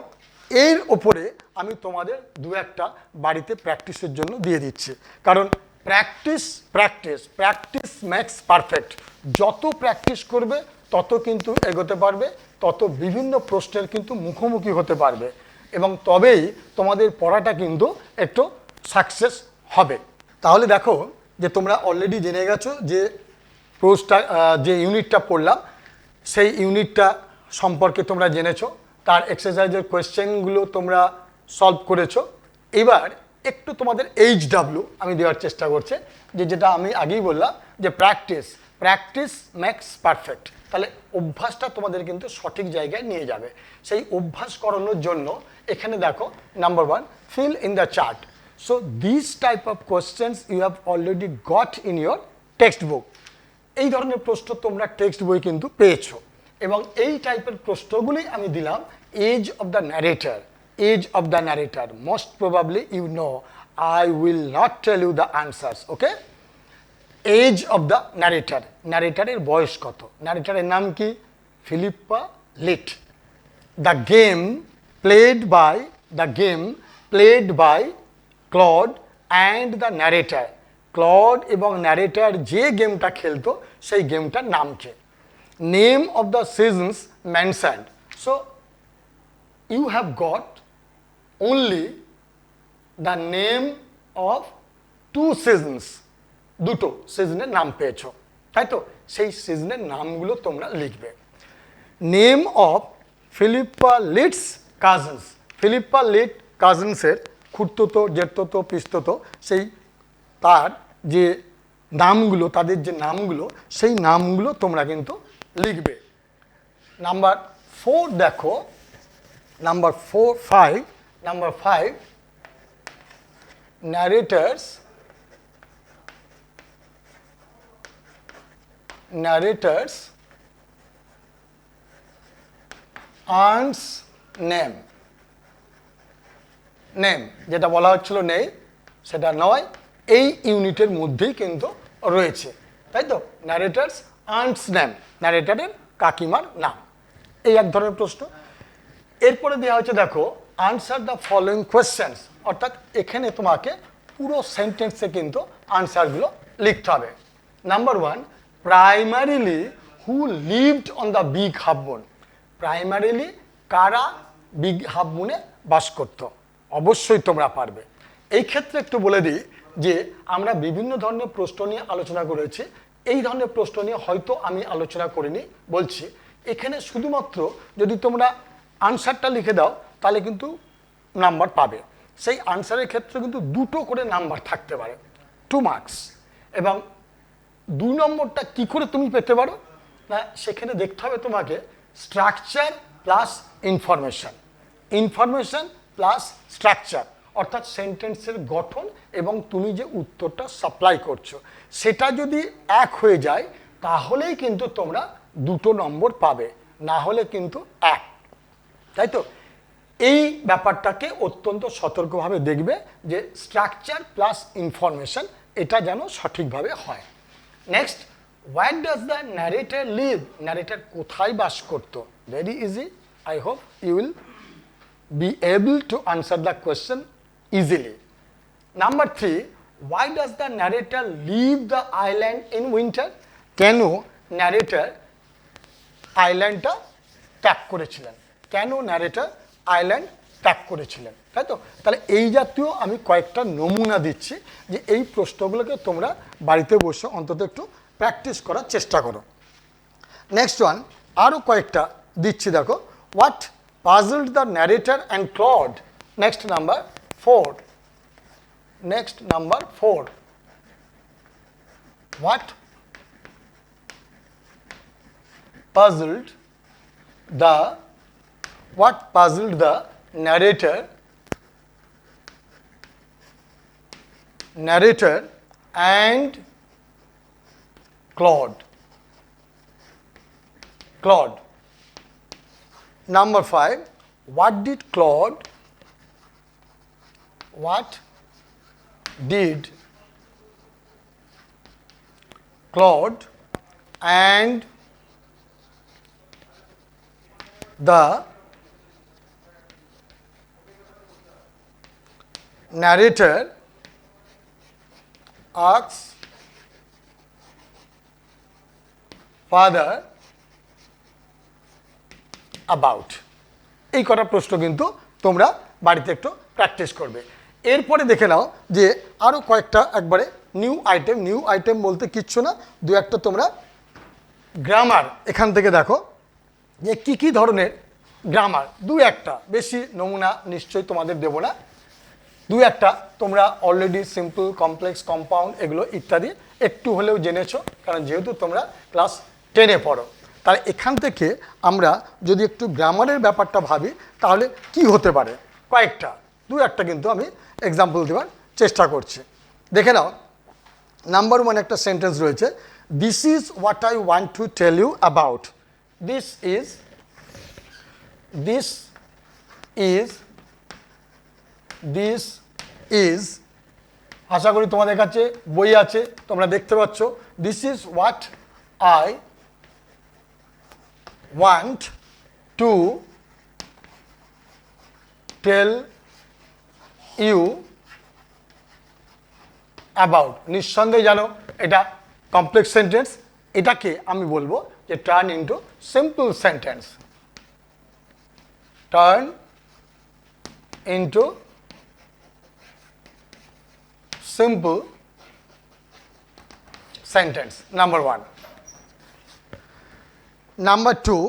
এর ওপরে আমি তোমাদের দু একটা বাড়িতে প্র্যাকটিসের জন্য দিয়ে দিচ্ছি, কারণ practice practice practice makes perfect. যত প্র্যাকটিস করবে তত কিন্তু এগোতে পারবে, তত বিভিন্ন প্রশ্নের কিন্তু মুখোমুখি হতে পারবে, এবং তবেই তোমাদের পড়াটা কিন্তু একটু সাকসেস হবে। তাহলে দেখো যে তোমরা অলরেডি জেনে গেছো যে যে ইউনিটটা পড়লাম সেই ইউনিটটা সম্পর্কে তোমরা জেনেছো, তার এক্সারসাইজের কোয়েশ্চেনগুলো তোমরা সলভ করেছো। এবার একটু তোমাদের HW আমি দেওয়ার চেষ্টা করছি, যেটা আমি আগেই বললাম যে প্র্যাকটিস প্র্যাকটিস মেক্স পারফেক্ট। তাহলে অভ্যাসটা তোমাদের কিন্তু সঠিক জায়গায় নিয়ে যাবে। সেই অভ্যাস করানোর জন্য এখানে দেখো, number 1, fill in the chart. So these type of questions you have already got in your textbook. এই ধরনের প্রশ্ন তোমরা টেক্সট বই কিন্তু পেয়েছো, এবং এই টাইপের প্রশ্নগুলি আমি দিলাম age of the narrator. Age of the narrator most probably you know, I will not tell you the answers, okay? Age of the narrator, ন্যারেটরের বয়স কত? ন্যারেটরের নাম কি? Philippa Lit. The game played by Claude and the narrator. Claude এবং narrator যে গেমটা খেলতো সেই গেমটার নাম কি? Name of the seasons mentioned. So you have got only the name of 2 seasons, দুটো সিজনের নাম পেয়েছো, তাই তো? সেই সিজনের নামগুলো তোমরা লিখবে। Name of Philippa Lit's cousins, Philippa Lit কাজিনসের খুড়তুতো, জেঠতুতো, পিস্ততো, সেই তার যে নামগুলো, তাদের যে নামগুলো, সেই নামগুলো তোমরা কিন্তু লিখবে। নাম্বার 4 দেখো, নাম্বার 5 narrators aunts name, যেটা বলা হচ্ছিল নেই সেটা নয়, এই ইউনিটের মধ্যেই কিন্তু রয়েছে, তাই তো? ন্যারেটার্স আন্টস নেম, ন্যারেটারের কাকিমার নাম, এই এক ধরনের প্রশ্ন। এরপরে দেওয়া হচ্ছে দেখো, আনসার দ্য ফলোয়িং কোয়েশ্চেন্স, অর্থাৎ এখানে তোমাকে পুরো সেন্টেন্সে কিন্তু আনসারগুলো লিখতে হবে। Number 1, primarily who lived on the Big half moon. Primarily কারা বিগ হাফ মুনে বাস করত? অবশ্যই তোমরা পারবে। এই ক্ষেত্রে একটু বলে দিই যে আমরা বিভিন্ন ধরনের প্রশ্ন নিয়ে আলোচনা করেছি, এই ধরনের প্রশ্ন নিয়ে হয়তো আমি আলোচনা করিনি, বলছি এখানে শুধুমাত্র যদি তোমরা আনসারটা লিখে দাও তাহলে কিন্তু নাম্বার পাবে। সেই আনসারের ক্ষেত্রে কিন্তু 2টো করে নাম্বার থাকতে পারে, 2 মার্কস। এবং 2 নম্বরটা কি করে তুমি পেতে পারো না, সেখানে দেখতে হবে তোমাকে structure plus information, information plus structure, অর্থাৎ সেন্টেন্সের গঠন এবং তুমি যে উত্তরটা সাপ্লাই করছো সেটা যদি এক হয়ে যায় তাহলেই কিন্তু তোমরা 2টো নম্বর পাবে, না হলে কিন্তু 1, তাই তো? এই ব্যাপারটাকে অত্যন্ত সতর্কভাবে দেখবে যে স্ট্রাকচার প্লাস ইনফরমেশন এটা যেন সঠিকভাবে হয়। Next, where does the narrator live? Narrator কোথায় বাস করতো? Very easy, I hope you will be able to answer the question easily. Number 3, why does the narrator leave the island in winter? কেন narrator আইল্যান্ডটা ত্যাগ করেছিলেন? কেন narrator island ত্যাগ করেছিলেন? তাই তো? তাহলে এই জাতীয় আমি কয়েকটা নমুনা দিচ্ছি যে এই প্রশ্নগুলোকে তোমরা বাড়িতে বসে অন্তত একটু প্র্যাকটিস করার চেষ্টা করো। নেক্সট ওয়ান, আরও কয়েকটা দিচ্ছি, দেখো। What puzzled the narrator and Claude? Next number 4. Next, number 4. What puzzled the narrator and Claude? Number 5, what did Claude and the narrator asks father about? এই কটা প্রশ্ন কিন্তু তোমরা বাড়িতে একটু প্র্যাকটিস করবে। এরপরে দেখে নাও যে আরও কয়েকটা একবারে নিউ আইটেম বলতে কিচ্ছু না, দু একটা তোমরা গ্রামার এখান থেকে দেখো যে কী কী ধরনের গ্রামার, দু একটা, বেশি নমুনা নিশ্চয়ই তোমাদের দেবো না, দু একটা তোমরা অলরেডি সিম্পল, কমপ্লেক্স, কম্পাউন্ড এগুলো ইত্যাদি একটু হলেও জেনেছো, কারণ যেহেতু তোমরা ক্লাস 10-এ পড়ো। তাহলে এখান থেকে আমরা যদি একটু গ্রামারের ব্যাপারটা ভাবি তাহলে কি হতে পারে, কয়েকটা, দু একটা কিন্তু আমি এক্সাম্পল দেওয়ার চেষ্টা করছি। দেখে নাও, নাম্বার 1 একটা সেন্টেন্স রয়েছে, this is what I want to tell you about. This is আশা করি তোমাদের কাছে বই আছে, তোমরা দেখতে পাচ্ছ, this is what I want to tell you about. নিঃসন্দেহে জানো এটা কমপ্লেক্স সেন্টেন্স, এটাকে আমি বলবো যে turn into simple sentence. Turn into simple sentence, number 1. Number 2,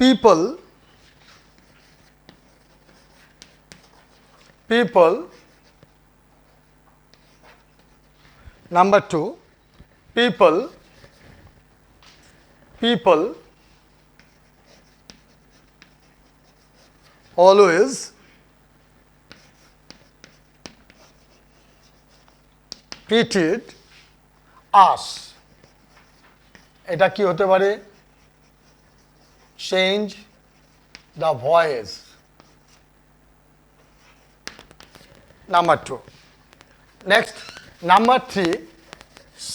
people number 2, people always pitied us. এটা কি হতে পারে? Change the voice, number 2। Next number 3,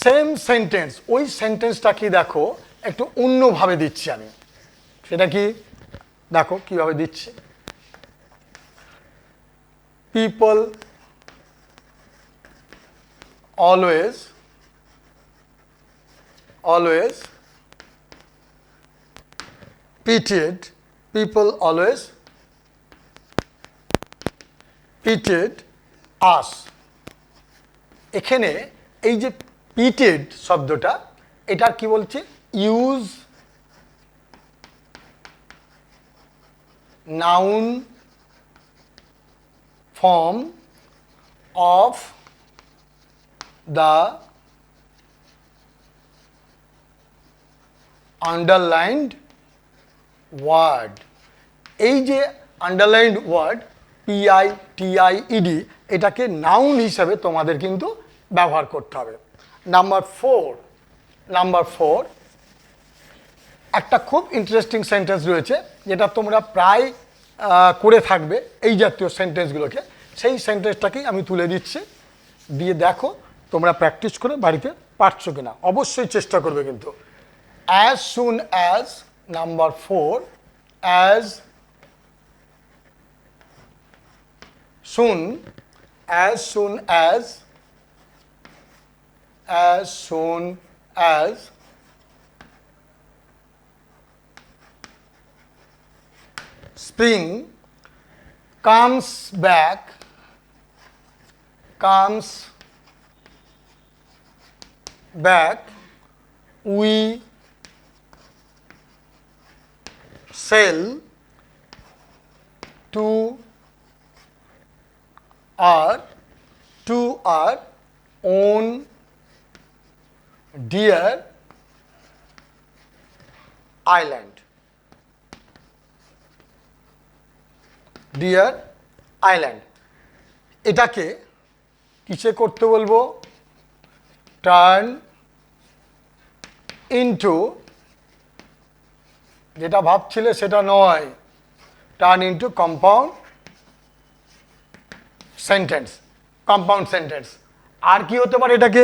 same sentence, ওই সেন্টেন্সটাকে দেখো একটু অন্যভাবে দিচ্ছি আমি, সেটা কি দেখো কিভাবে দিচ্ছি। People always pitied us. এখানে এই যে pitied শব্দটা, এটা কি বলছে? Use noun form of the underlined word. এই যে আন্ডারলাইন্ড ওয়ার্ড PITIED, এটাকে নাউন হিসাবে তোমাদের কিন্তু ব্যবহার করতে হবে। নাম্বার 4, একটা খুব ইন্টারেস্টিং সেন্টেন্স রয়েছে যেটা তোমরা প্রায় করে থাকবে এই জাতীয় সেন্টেন্সগুলোকে, সেই সেন্টেন্সটাকেই আমি তুলে দিচ্ছি, দিয়ে দেখো তোমরা প্র্যাকটিস করে বাড়িতে পারছো কিনা, অবশ্যই চেষ্টা করবে কিন্তু। As soon as, number 4, as soon as spring comes back, we sail to our own dear island. Dear island, এটাকে কিসে করতে বলবো? টার্ন ইনটু, যেটা ভাবছিলে সেটা নয়, টার্ন ইনটু কম্পাউন্ড সেন্টেন্স। আর কি হতে পারে এটাকে?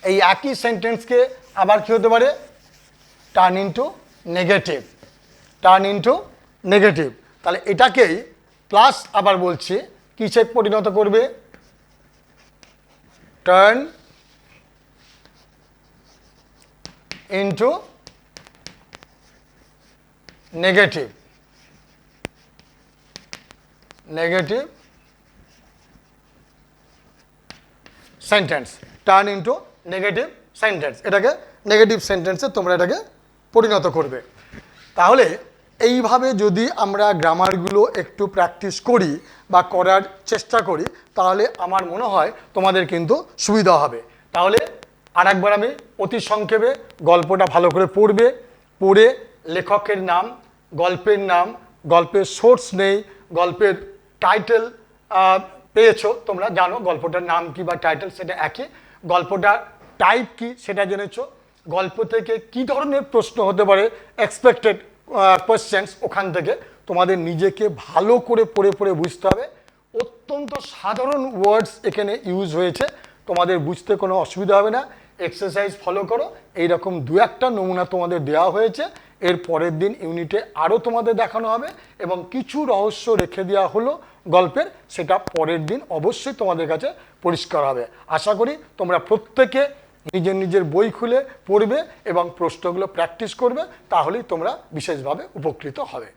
এই একই সেন্টেন্সকে আবার কি হতে পারে? Turn into negative. তাহলে এটাকেই প্লাস আবার বলছি কিসে পরিণত করবে? Turn into negative sentence. Turn into negative sentence, এটাকে নেগেটিভ সেন্টেন্সে তোমরা এটাকে পরিণত করবে। তাহলে এইভাবে যদি আমরা গ্রামারগুলো একটু প্র্যাকটিস করি বা করার চেষ্টা করি, তাহলে আমার মনে হয় তোমাদের কিন্তু সুবিধা হবে। তাহলে আরেকবার আমি অতি সংক্ষেপে গল্পটা ভালো করে পড়ে লেখকের নাম, গল্পের নাম, গল্পের সোর্স নেই, গল্পের টাইটেল পেয়েছো, তোমরা জানো গল্পটার নাম কি বা টাইটেল সেটা একই, গল্পটার টাইপ কি সেটা জেনেছো, গল্প থেকে কি ধরনের প্রশ্ন হতে পারে এক্সপেক্টেড কোয়েশ্চেন্স, ওখান থেকে তোমাদের নিজেকে ভালো করে পড়ে বুঝতে হবে। অত্যন্ত সাধারণ ওয়ার্ডস এখানে ইউজ হয়েছে, তোমাদের বুঝতে কোনো অসুবিধা হবে না। এক্সারসাইজ ফলো করো, এইরকম দু একটা নমুনা তোমাদের দেওয়া হয়েছে। এর পরের দিন ইউনিটে আরও তোমাদের দেখানো হবে এবং কিছু রহস্য রেখে দেওয়া হলো গল্পের, সেটা পরের দিন অবশ্যই তোমাদের কাছে পরিষ্কার হবে। আশা করি তোমরা প্রত্যেকে নিজের বই খুলে পড়বে এবং প্রশ্নগুলো প্র্যাকটিস করবে, তাহলেই তোমরা বিশেষভাবে উপকৃত হবে।